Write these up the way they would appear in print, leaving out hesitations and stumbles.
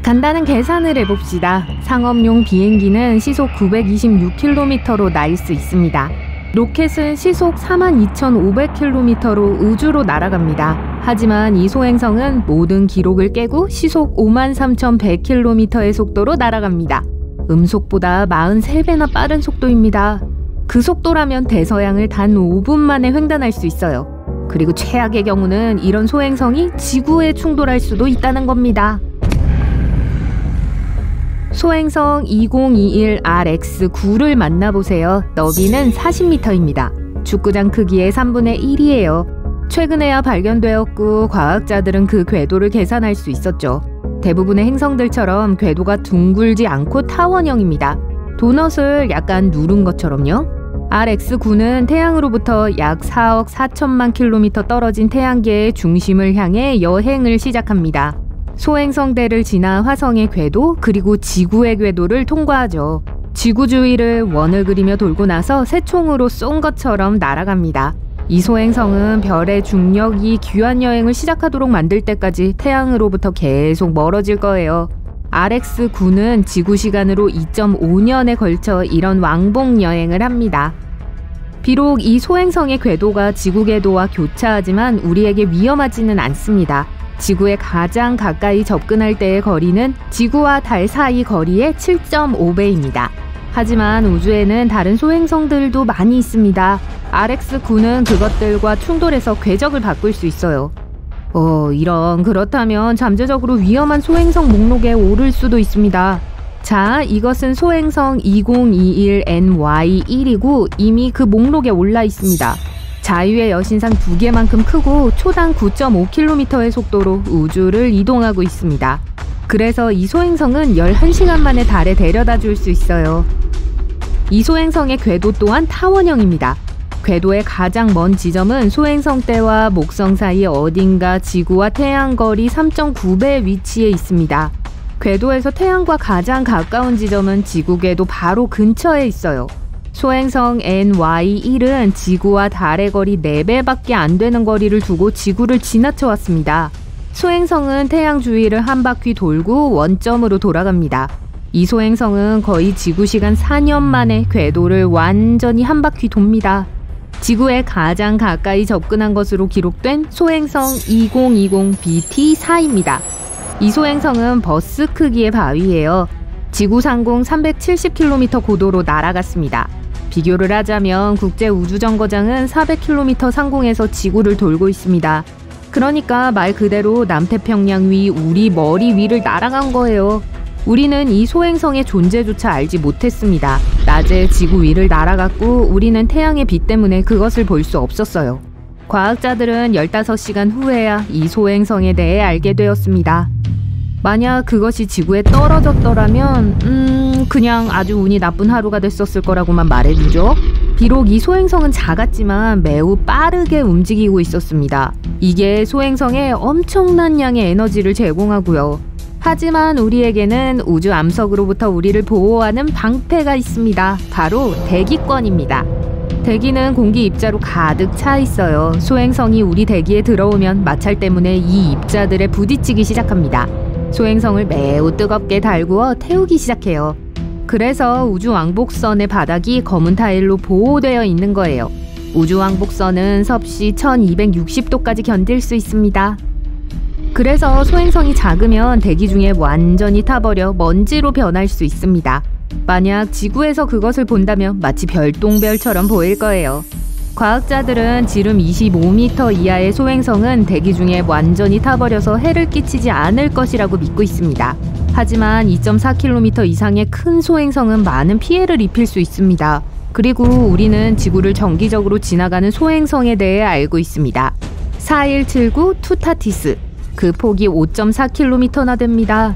간단한 계산을 해봅시다. 상업용 비행기는 시속 926km로 날 수 있습니다. 로켓은 시속 42,500km로 우주로 날아갑니다. 하지만 이 소행성은 모든 기록을 깨고 시속 53,100km의 속도로 날아갑니다. 음속보다 43배나 빠른 속도입니다. 그 속도라면 대서양을 단 5분 만에 횡단할 수 있어요. 그리고 최악의 경우는 이런 소행성이 지구에 충돌할 수도 있다는 겁니다. 소행성 2021RX9를 만나보세요. 너비는 40m입니다. 축구장 크기의 3분의 1이에요. 최근에야 발견되었고 과학자들은 그 궤도를 계산할 수 있었죠. 대부분의 행성들처럼 궤도가 둥글지 않고 타원형입니다. 도넛을 약간 누른 것처럼요. RX9는 태양으로부터 약 4억 4천만 킬로미터 떨어진 태양계의 중심을 향해 여행을 시작합니다. 소행성대를 지나 화성의 궤도 그리고 지구의 궤도를 통과하죠. 지구 주위를 원을 그리며 돌고 나서 새총으로 쏜 것처럼 날아갑니다. 이 소행성은 별의 중력이 귀환 여행을 시작하도록 만들 때까지 태양으로부터 계속 멀어질 거예요. RX9는 지구 시간으로 2.5년에 걸쳐 이런 왕복 여행을 합니다. 비록 이 소행성의 궤도가 지구 궤도와 교차하지만 우리에게 위험하지는 않습니다. 지구에 가장 가까이 접근할 때의 거리는 지구와 달 사이 거리의 7.5배입니다. 하지만 우주에는 다른 소행성들도 많이 있습니다. RX9는 그것들과 충돌해서 궤적을 바꿀 수 있어요. 그렇다면 잠재적으로 위험한 소행성 목록에 오를 수도 있습니다. 자, 이것은 소행성 2021NY1이고 이미 그 목록에 올라 있습니다. 자유의 여신상 2개만큼 크고 초당 9.5km의 속도로 우주를 이동하고 있습니다. 그래서 이 소행성은 11시간 만에 달에 데려다 줄 수 있어요. 이 소행성의 궤도 또한 타원형입니다. 궤도의 가장 먼 지점은 소행성대와 목성 사이 어딘가 지구와 태양 거리 3.9배 위치에 있습니다. 궤도에서 태양과 가장 가까운 지점은 지구 궤도 바로 근처에 있어요. 소행성 NY1은 지구와 달의 거리 4배밖에 안 되는 거리를 두고 지구를 지나쳐 왔습니다. 소행성은 태양 주위를 한 바퀴 돌고 원점으로 돌아갑니다. 이 소행성은 거의 지구 시간 4년 만에 궤도를 완전히 한 바퀴 돕니다. 지구에 가장 가까이 접근한 것으로 기록된 소행성 2020BT4입니다. 이 소행성은 버스 크기의 바위예요. 지구 상공 370km 고도로 날아갔습니다. 비교를 하자면 국제우주정거장은 400km 상공에서 지구를 돌고 있습니다. 그러니까 말 그대로 남태평양 위 우리 머리 위를 날아간 거예요. 우리는 이 소행성의 존재조차 알지 못했습니다. 낮에 지구 위를 날아갔고 우리는 태양의 빛 때문에 그것을 볼 수 없었어요. 과학자들은 15시간 후에야 이 소행성에 대해 알게 되었습니다. 만약 그것이 지구에 떨어졌더라면 그냥 아주 운이 나쁜 하루가 됐었을 거라고만 말해주죠. 비록 이 소행성은 작았지만 매우 빠르게 움직이고 있었습니다. 이게 소행성에 엄청난 양의 에너지를 제공하고요. 하지만 우리에게는 우주 암석으로부터 우리를 보호하는 방패가 있습니다. 바로 대기권입니다. 대기는 공기 입자로 가득 차 있어요. 소행성이 우리 대기에 들어오면 마찰 때문에 이 입자들에 부딪히기 시작합니다. 소행성을 매우 뜨겁게 달구어 태우기 시작해요. 그래서 우주왕복선의 바닥이 검은 타일로 보호되어 있는 거예요. 우주왕복선은 섭씨 1260도까지 견딜 수 있습니다. 그래서 소행성이 작으면 대기 중에 완전히 타버려 먼지로 변할 수 있습니다. 만약 지구에서 그것을 본다면 마치 별똥별처럼 보일 거예요. 과학자들은 지름 25m 이하의 소행성은 대기 중에 완전히 타버려서 해를 끼치지 않을 것이라고 믿고 있습니다. 하지만 2.4km 이상의 큰 소행성은 많은 피해를 입힐 수 있습니다. 그리고 우리는 지구를 정기적으로 지나가는 소행성에 대해 알고 있습니다. 4179 투타티스. 그 폭이 5.4km나 됩니다.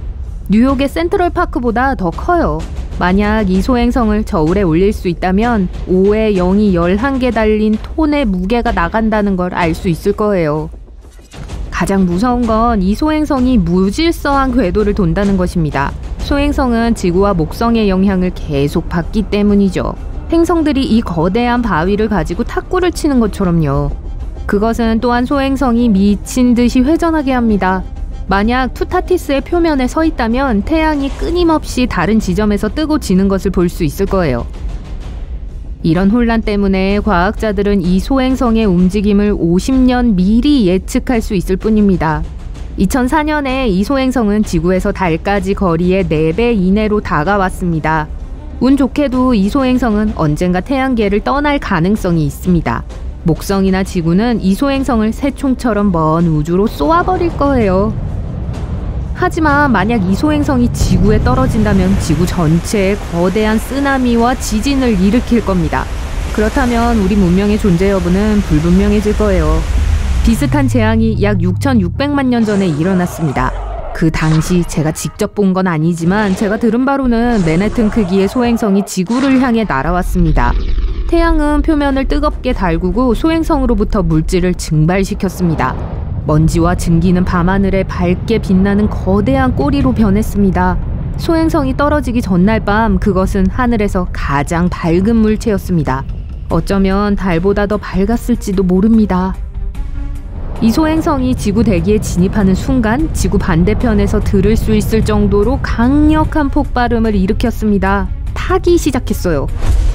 뉴욕의 센트럴파크보다 더 커요. 만약 이 소행성을 저울에 올릴 수 있다면 5의 0이 11개 달린 톤의 무게가 나간다는 걸 알 수 있을 거예요. 가장 무서운 건 이 소행성이 무질서한 궤도를 돈다는 것입니다. 소행성은 지구와 목성의 영향을 계속 받기 때문이죠. 행성들이 이 거대한 바위를 가지고 탁구를 치는 것처럼요. 그것은 또한 소행성이 미친 듯이 회전하게 합니다. 만약 투타티스의 표면에 서 있다면 태양이 끊임없이 다른 지점에서 뜨고 지는 것을 볼 수 있을 거예요. 이런 혼란 때문에 과학자들은 이 소행성의 움직임을 50년 미리 예측할 수 있을 뿐입니다. 2004년에 이 소행성은 지구에서 달까지 거리의 4배 이내로 다가왔습니다. 운 좋게도 이 소행성은 언젠가 태양계를 떠날 가능성이 있습니다. 목성이나 지구는 이 소행성을 새총처럼 먼 우주로 쏘아버릴 거예요. 하지만 만약 이 소행성이 지구에 떨어진다면 지구 전체에 거대한 쓰나미와 지진을 일으킬 겁니다. 그렇다면 우리 문명의 존재 여부는 불분명해질 거예요. 비슷한 재앙이 약 6,600만 년 전에 일어났습니다. 그 당시 제가 직접 본 건 아니지만 제가 들은 바로는 맨해튼 크기의 소행성이 지구를 향해 날아왔습니다. 태양은 표면을 뜨겁게 달구고 소행성으로부터 물질을 증발시켰습니다. 먼지와 증기는 밤하늘에 밝게 빛나는 거대한 꼬리로 변했습니다. 소행성이 떨어지기 전날 밤 그것은 하늘에서 가장 밝은 물체였습니다. 어쩌면 달보다 더 밝았을지도 모릅니다. 이 소행성이 지구 대기에 진입하는 순간 지구 반대편에서 들을 수 있을 정도로 강력한 폭발음을 일으켰습니다. 타기 시작했어요.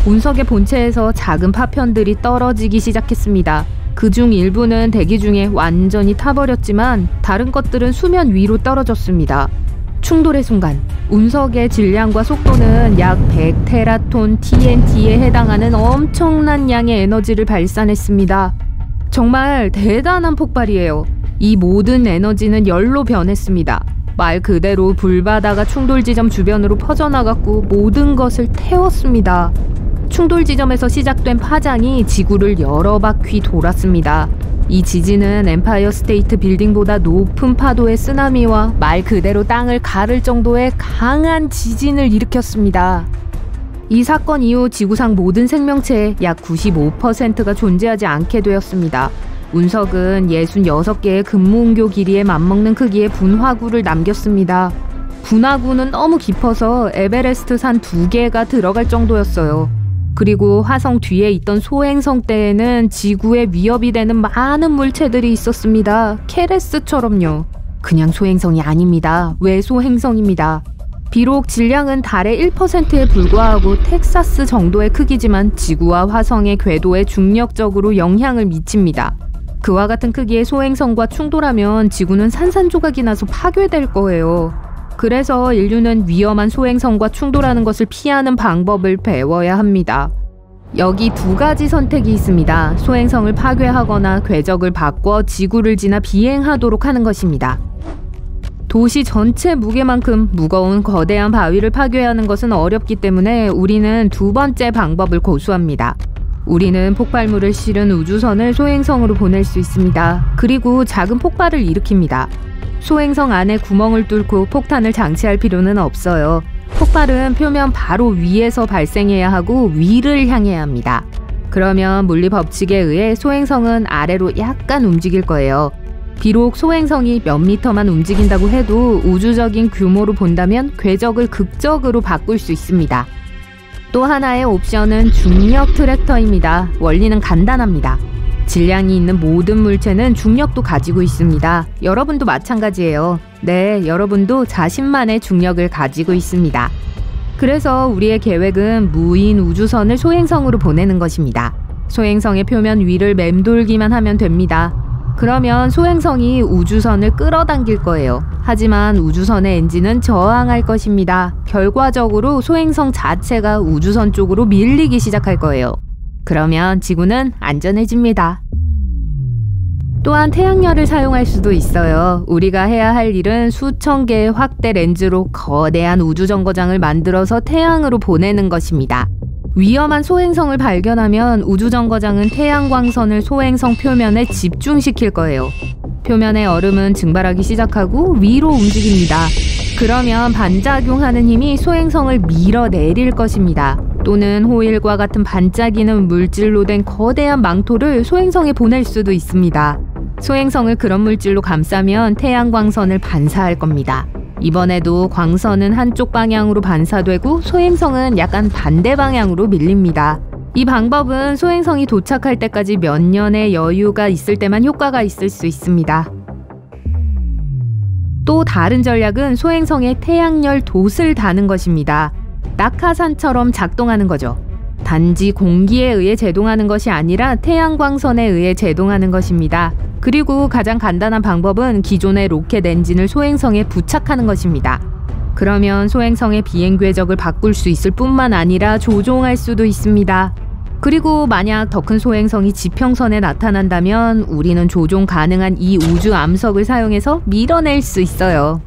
운석의 본체에서 작은 파편들이 떨어지기 시작했습니다. 그중 일부는 대기 중에 완전히 타버렸지만 다른 것들은 수면 위로 떨어졌습니다. 충돌의 순간 운석의 질량과 속도는 약 100테라톤 TNT에 해당하는 엄청난 양의 에너지를 발산했습니다. 정말 대단한 폭발이에요. 이 모든 에너지는 열로 변했습니다. 말 그대로 불바다가 충돌 지점 주변으로 퍼져나갔고 모든 것을 태웠습니다. 충돌 지점에서 시작된 파장이 지구를 여러 바퀴 돌았습니다. 이 지진은 엠파이어 스테이트 빌딩보다 높은 파도의 쓰나미와 말 그대로 땅을 가를 정도의 강한 지진을 일으켰습니다. 이 사건 이후 지구상 모든 생명체의 약 95%가 존재하지 않게 되었습니다. 운석은 66개의 근무운교 길이에 맞먹는 크기의 분화구를 남겼습니다. 분화구는 너무 깊어서 에베레스트 산 2개가 들어갈 정도였어요. 그리고 화성 뒤에 있던 소행성대에는 지구에 위협이 되는 많은 물체들이 있었습니다. 케레스처럼요. 그냥 소행성이 아닙니다. 외소행성입니다. 비록 질량은 달의 1%에 불과하고 텍사스 정도의 크기지만 지구와 화성의 궤도에 중력적으로 영향을 미칩니다. 그와 같은 크기의 소행성과 충돌하면 지구는 산산조각이 나서 파괴될 거예요. 그래서 인류는 위험한 소행성과 충돌하는 것을 피하는 방법을 배워야 합니다. 여기 2가지 선택이 있습니다. 소행성을 파괴하거나 궤적을 바꿔 지구를 지나 비행하도록 하는 것입니다. 도시 전체 무게만큼 무거운 거대한 바위를 파괴하는 것은 어렵기 때문에 우리는 2번째 방법을 고수합니다. 우리는 폭발물을 실은 우주선을 소행성으로 보낼 수 있습니다. 그리고 작은 폭발을 일으킵니다. 소행성 안에 구멍을 뚫고 폭탄을 장치할 필요는 없어요. 폭발은 표면 바로 위에서 발생해야 하고 위를 향해야 합니다. 그러면 물리 법칙에 의해 소행성은 아래로 약간 움직일 거예요. 비록 소행성이 몇 미터만 움직인다고 해도 우주적인 규모로 본다면 궤적을 극적으로 바꿀 수 있습니다. 또 하나의 옵션은 중력 트랙터입니다. 원리는 간단합니다. 질량이 있는 모든 물체는 중력도 가지고 있습니다. 여러분도 마찬가지예요. 네, 여러분도 자신만의 중력을 가지고 있습니다. 그래서 우리의 계획은 무인 우주선을 소행성으로 보내는 것입니다. 소행성의 표면 위를 맴돌기만 하면 됩니다. 그러면 소행성이 우주선을 끌어당길 거예요. 하지만 우주선의 엔진은 저항할 것입니다. 결과적으로 소행성 자체가 우주선 쪽으로 밀리기 시작할 거예요. 그러면 지구는 안전해집니다. 또한 태양열을 사용할 수도 있어요. 우리가 해야 할 일은 수천 개의 확대 렌즈로 거대한 우주정거장을 만들어서 태양으로 보내는 것입니다. 위험한 소행성을 발견하면 우주정거장은 태양광선을 소행성 표면에 집중시킬 거예요. 표면의 얼음은 증발하기 시작하고 위로 움직입니다. 그러면 반작용하는 힘이 소행성을 밀어내릴 것입니다. 또는 호일과 같은 반짝이는 물질로 된 거대한 망토를 소행성에 보낼 수도 있습니다. 소행성을 그런 물질로 감싸면 태양광선을 반사할 겁니다. 이번에도 광선은 한쪽 방향으로 반사되고 소행성은 약간 반대 방향으로 밀립니다. 이 방법은 소행성이 도착할 때까지 몇 년의 여유가 있을 때만 효과가 있을 수 있습니다. 또 다른 전략은 소행성에 태양열 돛을 다는 것입니다. 낙하산처럼 작동하는 거죠. 단지 공기에 의해 제동하는 것이 아니라 태양광선에 의해 제동하는 것입니다. 그리고 가장 간단한 방법은 기존의 로켓 엔진을 소행성에 부착하는 것입니다. 그러면 소행성의 비행 궤적을 바꿀 수 있을 뿐만 아니라 조종할 수도 있습니다. 그리고 만약 더 큰 소행성이 지평선에 나타난다면 우리는 조종 가능한 이 우주 암석을 사용해서 밀어낼 수 있어요.